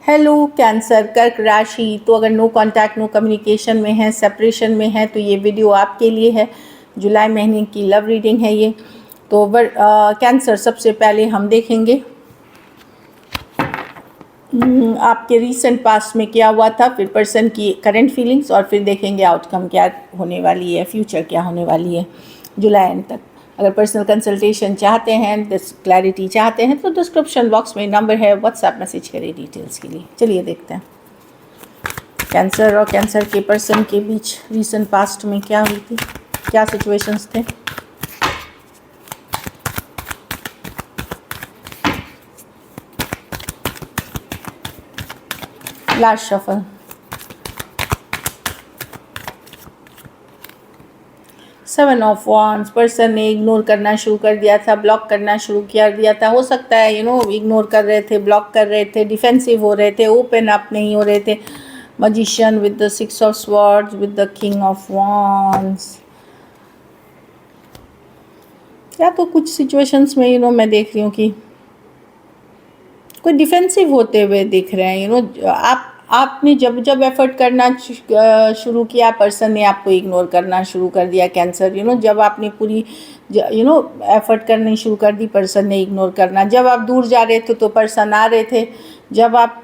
Hello cancer, कर्क राशि। तो अगर नो कांटेक्ट, नो कम्युनिकेशन में है, सेपरेशन में है, तो ये वीडियो आपके लिए है। जुलाई महीने की लव रीडिंग है ये। तो कैंसर, सबसे पहले हम देखेंगे आपके रीसेंट पास्ट में क्या हुआ था, फिर पर्सन की करंट फीलिंग्स, और फिर देखेंगे आउटकम क्या होने वाली है, फ्यूचर क्या होने वाली है जुलाई एंड तक। अगर पर्सनल कंसल्टेशन चाहते हैं, क्लैरिटी चाहते हैं, तो डिस्क्रिप्शन बॉक्स में नंबर है, व्हाट्सएप मैसेज करें डिटेल्स के लिए। चलिए देखते हैं कैंसर और कैंसर के पर्सन के बीच रीसेंट पास्ट में क्या हुई थी, क्या सिचुएशंस थे। Last shuffle, seven of wands. Person ने इग्नोर करना शुरू कर दिया था, ब्लॉक करना शुरू कर दिया था। हो सकता है इग्नोर कर रहे थे, ब्लॉक कर रहे थे, डिफेंसिव हो रहे थे, ओपन अप नहीं हो रहे थे। Magician with the six of swords with the king of wands. या तो कुछ सिचुएशंस में मैं देख रही हूँ कि कोई डिफेंसिव होते हुए दिख रहे हैं। आपने जब जब एफर्ट करना शुरू किया, पर्सन ने आपको इग्नोर करना शुरू कर दिया। कैंसर, जब आपने पूरी एफर्ट करनी शुरू कर दी, पर्सन ने इग्नोर करना। जब आप दूर जा रहे थे तो पर्सन आ रहे थे, जब आप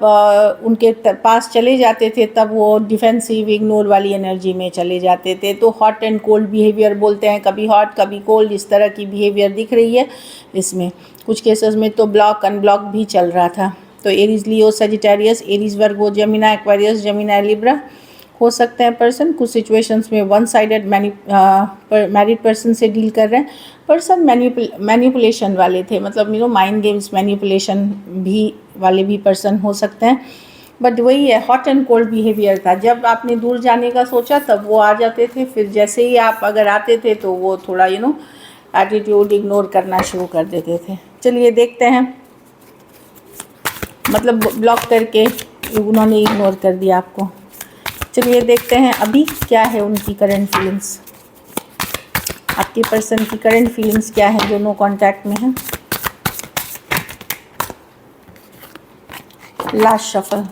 उनके पास चले जाते थे तब वो डिफेंसिव इग्नोर वाली एनर्जी में चले जाते थे। तो हॉट एंड कोल्ड बिहेवियर बोलते हैं, कभी हॉट कभी कोल्ड, इस तरह की बिहेवियर दिख रही है इसमें। कुछ केसेस में तो ब्लॉक अनब्लॉक भी चल रहा था। तो एरीज लियो सजिटेरियस, एरीज वर्गो जेमिनी एक्वेरियस, जेमिनी लिब्रा हो सकते हैं पर्सन। कुछ सिचुएशंस में वन साइडेड मैरिड पर्सन से डील कर रहे हैं। पर्सन मैनिपुलेशन वाले थे, मतलब माइंड गेम्स मैनिपुलेशन भी वाले भी पर्सन हो सकते हैं। बट वही है, हॉट एंड कोल्ड बिहेवियर था। जब आपने दूर जाने का सोचा तब वो आ जाते थे, फिर जैसे ही आप अगर आते थे तो वो थोड़ा एटीट्यूड इग्नोर करना शुरू कर देते थे। चलिए देखते हैं, मतलब ब्लॉक करके उन्होंने इग्नोर कर दिया आपको। चलिए देखते हैं अभी क्या है उनकी करंट फीलिंग्स, आपके पर्सन की करंट फीलिंग्स क्या है जो नो कांटेक्ट में है। Last shuffle,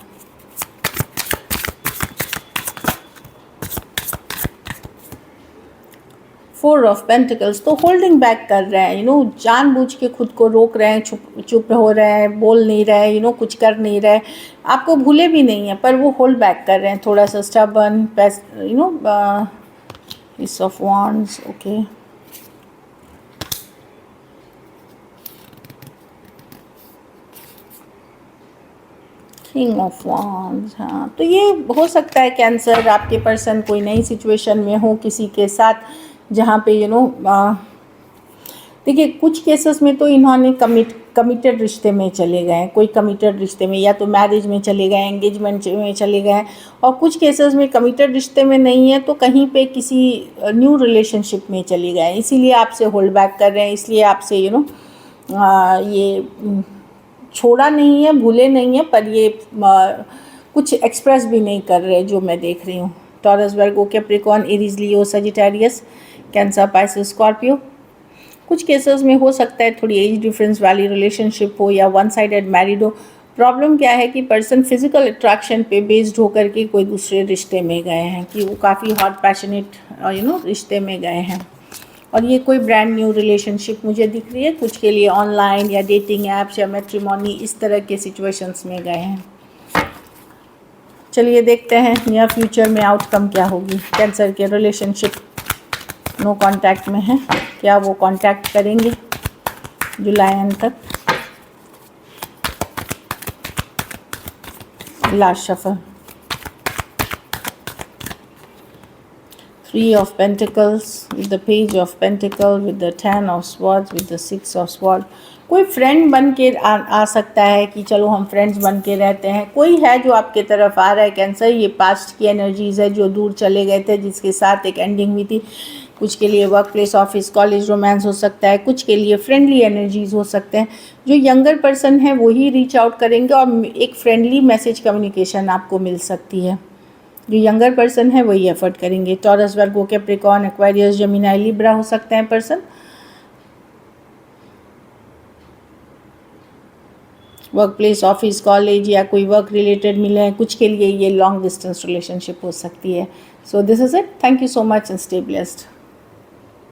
four of pentacles. तो होल्डिंग बैक कर रहे हैं, जानबूझ के खुद को रोक रहे हैं, चुप हो रहे हैं, बोल नहीं रहे, कुछ कर नहीं रहे। आपको भूले भी नहीं है पर वो होल्ड बैक कर रहे हैं, थोड़ा सा stubborn, Ace of Wands, okay. King of wands, हाँ। तो ये हो सकता है कैंसर, आपके पर्सन कोई नई सिचुएशन में हो किसी के साथ, जहाँ पे देखिए कुछ केसेस में तो इन्होंने कमिटेड रिश्ते में चले गए हैं, कोई कमिटेड रिश्ते में, या तो मैरिज में चले गए, एंगेजमेंट में चले गए। और कुछ केसेस में कमिटेड रिश्ते में नहीं है तो कहीं पे किसी न्यू रिलेशनशिप में चले गए, इसीलिए आपसे होल्ड बैक कर रहे हैं, इसलिए आपसे ये छोड़ा नहीं है, भूले नहीं है, पर ये कुछ एक्सप्रेस भी नहीं कर रहे जो मैं देख रही हूँ। टॉरस, वर्गो, कैप्रिकॉर्न, एरीज, लियो, सजिटेरियस, कैंसर, पाइसेस, स्कॉर्पियो। कुछ केसेस में हो सकता है थोड़ी एज डिफरेंस वाली रिलेशनशिप हो या वन साइडेड मैरिड हो। प्रॉब्लम क्या है कि पर्सन फिजिकल अट्रैक्शन पे बेस्ड होकर के कोई दूसरे रिश्ते में गए हैं, कि वो काफ़ी हॉट पैशनेट रिश्ते में गए हैं। और ये कोई ब्रांड न्यू रिलेशनशिप मुझे दिख रही है, कुछ के लिए ऑनलाइन या डेटिंग ऐप्स या मैट्रिमोनी, इस तरह के सिचुएशंस में गए हैं। चलिए देखते हैं नियर फ्यूचर में आउटकम क्या होगी। कैंसर के रिलेशनशिप नो कांटेक्ट में है, क्या वो कांटेक्ट करेंगे जुलाई एंड तक। Last shuffle, Three of Pentacles with the Page of Pentacle with the Ten of Swords with the Six of Swords। कोई फ्रेंड बन के आ सकता है कि चलो हम फ्रेंड्स बन के रहते हैं। कोई है जो आपके तरफ आ रहा है कैंसर, ये पास्ट की एनर्जीज है जो दूर चले गए थे, जिसके साथ एक एंडिंग हुई थी। कुछ के लिए work place, office, college, romance हो सकता है, कुछ के लिए फ्रेंडली एनर्जीज हो सकते हैं। जो यंगर पर्सन है वही रीच आउट करेंगे और एक फ्रेंडली मैसेज कम्युनिकेशन आपको मिल सकती है। जो यंगर पर्सन है वही एफर्ट करेंगे। टॉरस, वर्गो, कैप्रिकॉर्न, एक्वेरियस, जेमिनी, लिब्रा हो सकते हैं person. Work place, office, college या कोई वर्क रिलेटेड मिले हैं, कुछ के लिए ये लॉन्ग डिस्टेंस रिलेशनशिप हो सकती है. So this is it. Thank you so much and stay blessed.